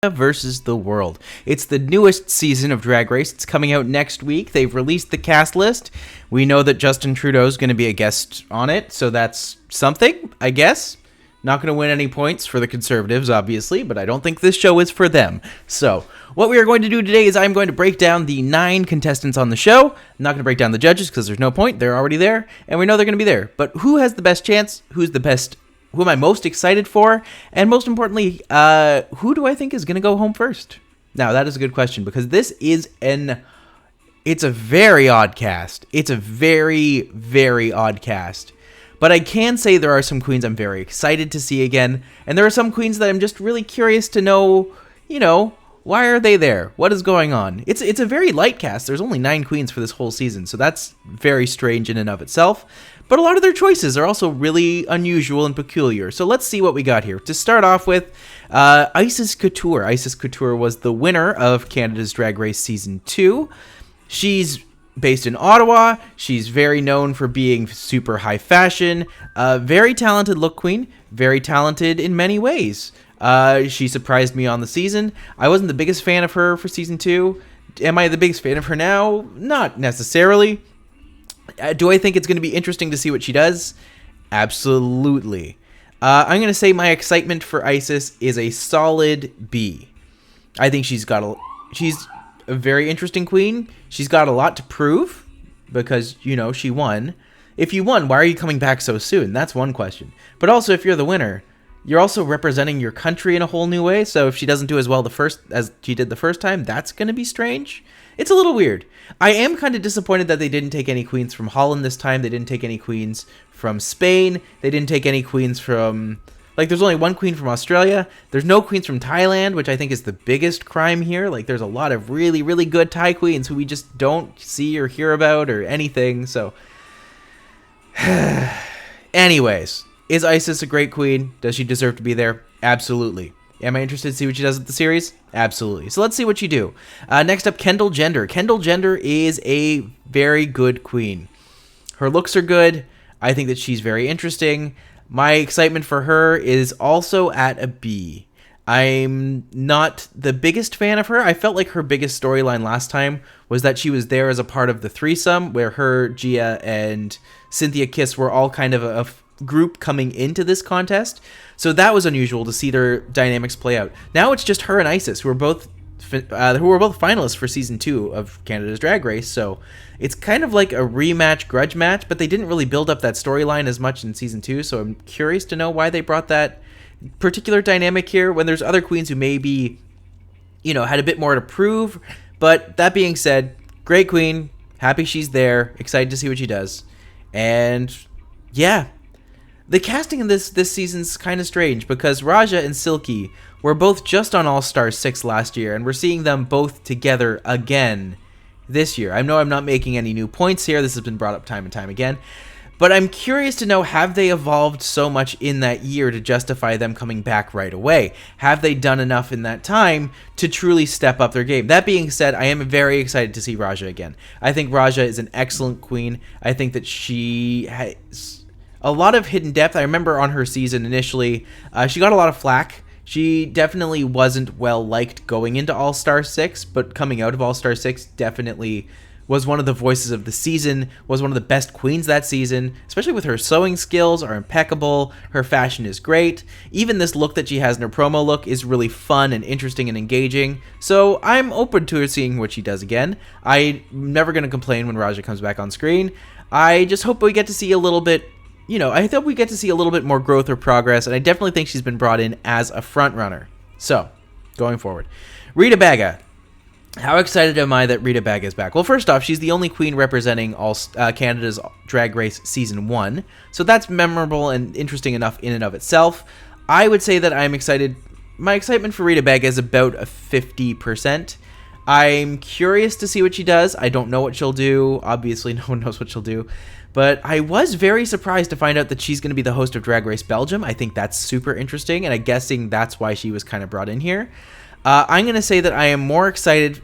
Versus the World. It's the newest season of Drag Race. It's coming out next week. They've released the cast list. We know that Justin Trudeau is going to be a guest on it, so that's something, I guess. Not going to win any points for the Conservatives, obviously, but I don't think this show is for them. So, what we are going to do today is I'm going to break down the 9 contestants on the show. I'm not going to break down the judges because there's no point. They're already there, and we know they're going to be there. But who has the best chance? Who's the best? Who am I most excited for? And most importantly, who do I think is going to go home first? Now, that is a good question because this is it's a very odd cast. It's a very, very odd cast. But I can say there are some queens I'm very excited to see again. And there are some queens that I'm just really curious to know, why are they there? What is going on? It's a very light cast. There's only 9 queens for this whole season, so that's very strange in and of itself. But a lot of their choices are also really unusual and peculiar. So let's see what we got here. To start off with, Isis Couture. Isis Couture was the winner of Canada's Drag Race Season 2. She's based in Ottawa. She's very known for being super high fashion. Very talented look queen. Very talented in many ways. She surprised me on the season. I wasn't the biggest fan of her for Season 2. Am I the biggest fan of her now? Not necessarily. Do I think it's going to be interesting to see what she does? Absolutely. I'm going to say my excitement for Isis is a solid B. I think she's a very interesting queen. She's got a lot to prove because, she won. If you won, why are you coming back so soon? That's one question. But also, if you're the winner, you're also representing your country in a whole new way. So if she doesn't do as well as she did the first time, that's going to be strange. It's a little weird. I am kind of disappointed that they didn't take any queens from Holland this time. They didn't take any queens from Spain. They didn't take any queens from... there's only one queen from Australia. There's no queens from Thailand, which I think is the biggest crime here. There's a lot of really, really good Thai queens who we just don't see or hear about or anything. So, anyways, is Isis a great queen? Does she deserve to be there? Absolutely. Am I interested to see what she does with the series? Absolutely. So let's see what you do. Next up, Kendall Gender. Kendall Gender is a very good queen. Her looks are good. I think that she's very interesting. My excitement for her is also at a B. I'm not the biggest fan of her. I felt like her biggest storyline last time was that she was there as a part of the threesome where her, Gia, and Cynthia Kiss were all kind of a group coming into this contest. So that was unusual to see their dynamics play out. Now it's just her and Isis, who were both finalists for Season 2 of Canada's Drag Race. So it's kind of like a rematch grudge match, but they didn't really build up that storyline as much in Season 2. So I'm curious to know why they brought that particular dynamic here when there's other queens who maybe, had a bit more to prove. But that being said, great queen. Happy she's there. Excited to see what she does. And yeah. The casting in this season's kind of strange because Raja and Silky were both just on All-Star 6 last year, and we're seeing them both together again this year. I know I'm not making any new points here. This has been brought up time and time again. But I'm curious to know, have they evolved so much in that year to justify them coming back right away? Have they done enough in that time to truly step up their game? That being said, I am very excited to see Raja again. I think Raja is an excellent queen. I think that she has a lot of hidden depth. I remember on her season initially, she got a lot of flack. She definitely wasn't well liked going into All-Star 6, but coming out of All-Star 6 definitely was one of the voices of the season, was one of the best queens that season, especially with her sewing skills are impeccable, her fashion is great. Even this look that she has in her promo look is really fun and interesting and engaging. So I'm open to her seeing what she does again. I'm never going to complain when Raja comes back on screen. I just hope we get to see a little bit I hope we get to see a little bit more growth or progress, and I definitely think she's been brought in as a front runner. So, going forward. Rita Baga. How excited am I that Rita Baga is back? Well, first off, she's the only queen representing Canada's Drag Race Season 1, so that's memorable and interesting enough in and of itself. I would say that I'm excited. My excitement for Rita Baga is about a 50%. I'm curious to see what she does. I don't know what she'll do. Obviously, no one knows what she'll do. But I was very surprised to find out that she's going to be the host of Drag Race Belgium. I think that's super interesting, and I'm guessing that's why she was kind of brought in here. I'm going to say that I am more excited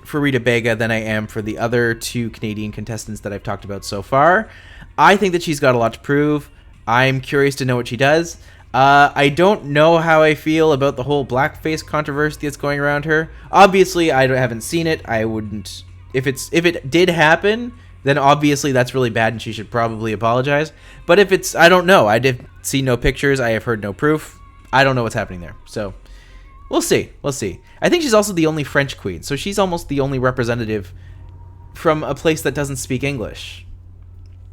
for Rita Baga than I am for the other 2 Canadian contestants that I've talked about so far. I think that she's got a lot to prove. I'm curious to know what she does. I don't know how I feel about the whole blackface controversy that's going around her. Obviously, haven't seen it. I wouldn't. If it did happen, then obviously that's really bad, and she should probably apologize. But if it's, I don't know. I did see no pictures. I have heard no proof. I don't know what's happening there. So we'll see. We'll see. I think she's also the only French queen, so she's almost the only representative from a place that doesn't speak English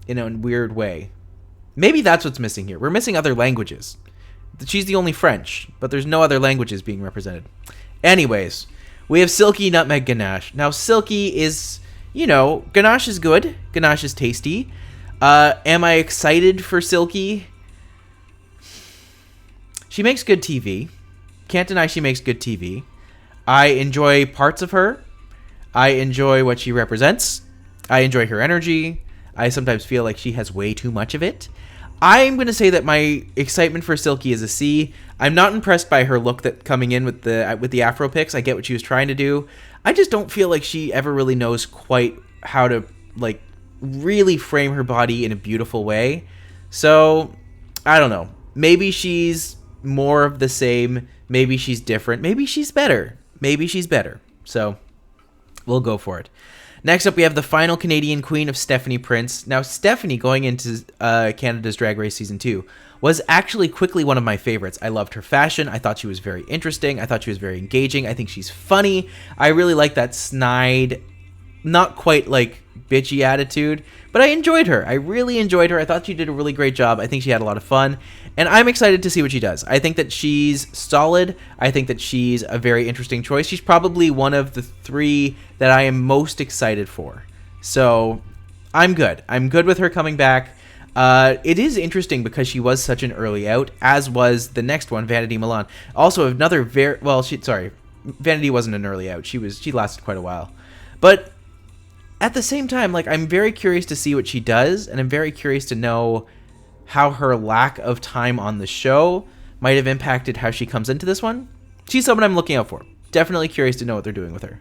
in a weird way. Maybe that's what's missing here. We're missing other languages. She's the only French, but there's no other languages being represented. Anyways, we have Silky Nutmeg Ganache. Now, Silky is, Ganache is good. Ganache is tasty. Am I excited for Silky? She makes good TV. Can't deny she makes good TV. I enjoy parts of her. I enjoy what she represents. I enjoy her energy. I sometimes feel like she has way too much of it. I'm going to say that my excitement for Silky is a C. I'm not impressed by her look that coming in with the Afro picks. I get what she was trying to do. I just don't feel like she ever really knows quite how to really frame her body in a beautiful way. So, I don't know. Maybe she's more of the same. Maybe she's different. Maybe she's better. So, we'll go for it. Next up, we have the final Canadian queen of Stephanie Prince. Now, Stephanie, going into Canada's Drag Race Season 2, was actually quickly one of my favorites. I loved her fashion. I thought she was very interesting. I thought she was very engaging. I think she's funny. I really like that snide, not quite bitchy attitude, but I enjoyed her. I really enjoyed her. I thought she did a really great job. I think she had a lot of fun, and I'm excited to see what she does. I think that she's solid. I think that she's a very interesting choice. She's probably one of the 3 that I am most excited for. So I'm good. I'm good with her coming back. It is interesting because she was such an early out, as was the next one, Vanity Milan. Also another Vanity wasn't an early out. She lasted quite a while. But at the same time, I'm very curious to see what she does, and I'm very curious to know how her lack of time on the show might have impacted how she comes into this one. She's someone I'm looking out for. Definitely curious to know what they're doing with her.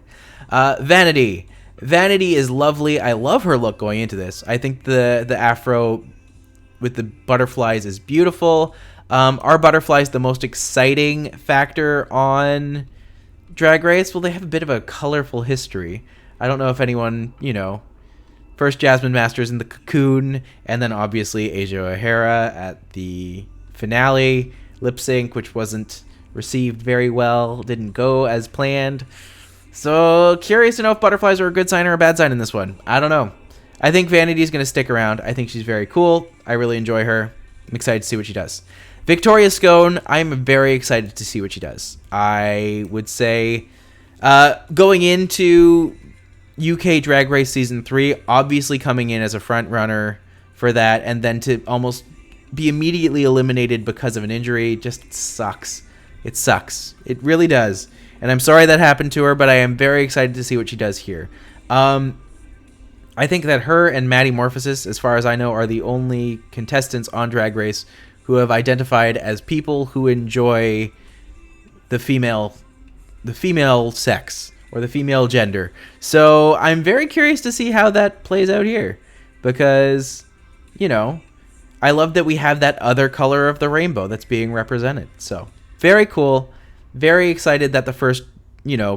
Vanity. Vanity is lovely. I love her look going into this. I think the afro with the butterflies is beautiful. Are butterflies the most exciting factor on Drag Race? Well, they have a bit of a colorful history. I don't know if anyone, first Jasmine Masters in the Cocoon, and then obviously Asia O'Hara at the finale lip sync, which wasn't received very well, didn't go as planned. So curious to know if butterflies are a good sign or a bad sign in this one. I don't know. I think Vanity is going to stick around. I think she's very cool. I really enjoy her. I'm excited to see what she does. Victoria Scone, I'm very excited to see what she does. I would say going into UK Drag Race Season 3, obviously coming in as a front runner for that, and then to almost be immediately eliminated because of an injury just sucks. It sucks. It really does. And I'm sorry that happened to her, but I am very excited to see what she does here. I think that her and Maddie Morphosis, as far as I know, are the only contestants on Drag Race who have identified as people who enjoy the female sex or the female gender. So I'm very curious to see how that plays out here, because, I love that we have that other color of the rainbow that's being represented. So very cool. Very excited that the first,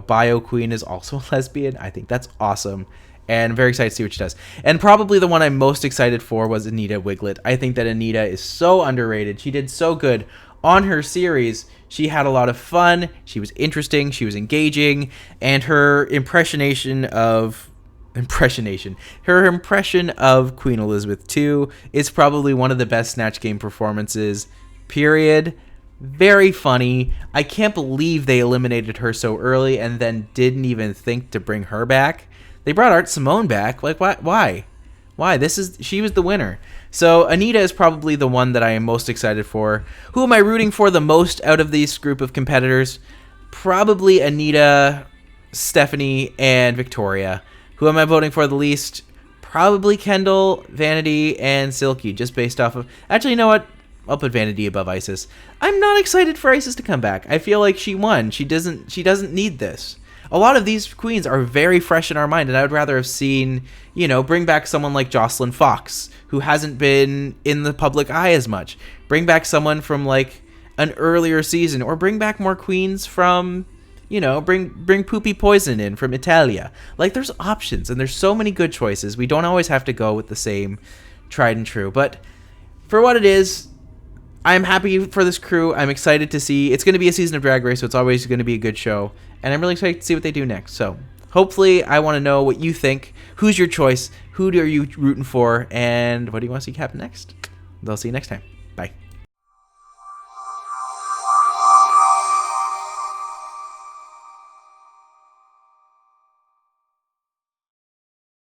bio queen is also a lesbian. I think that's awesome. And very excited to see what she does. And probably the one I'm most excited for was Anita Wiglet. I think that Anita is so underrated. She did so good on her series. She had a lot of fun. She was interesting. She was engaging. And her impression of Queen Elizabeth II is probably one of the best Snatch Game performances, period. Very funny. I can't believe they eliminated her so early and then didn't even think to bring her back. They brought Art Simone back. Why? She was the winner. So Anita is probably the one that I am most excited for. Who am I rooting for the most out of this group of competitors? Probably Anita, Stephanie, and Victoria. Who am I voting for the least? Probably Kendall, Vanity, and Silky, just based off of... Actually, you know what? I'll put Vanity above Isis. I'm not excited for Isis to come back. I feel like she won. She doesn't need this. A lot of these queens are very fresh in our mind, and I would rather have seen, bring back someone like Jocelyn Fox, who hasn't been in the public eye as much. Bring back someone from, an earlier season, or bring back more queens from, you know, bring Poopy Poison in from Italia. Like, there's options, and there's so many good choices. We don't always have to go with the same tried and true. But for what it is, I'm happy for this crew. I'm excited to see. It's going to be a season of Drag Race, so it's always going to be a good show. And I'm really excited to see what they do next. So hopefully, I want to know what you think. Who's your choice? Who are you rooting for? And what do you want to see happen next? I'll see you next time. Bye.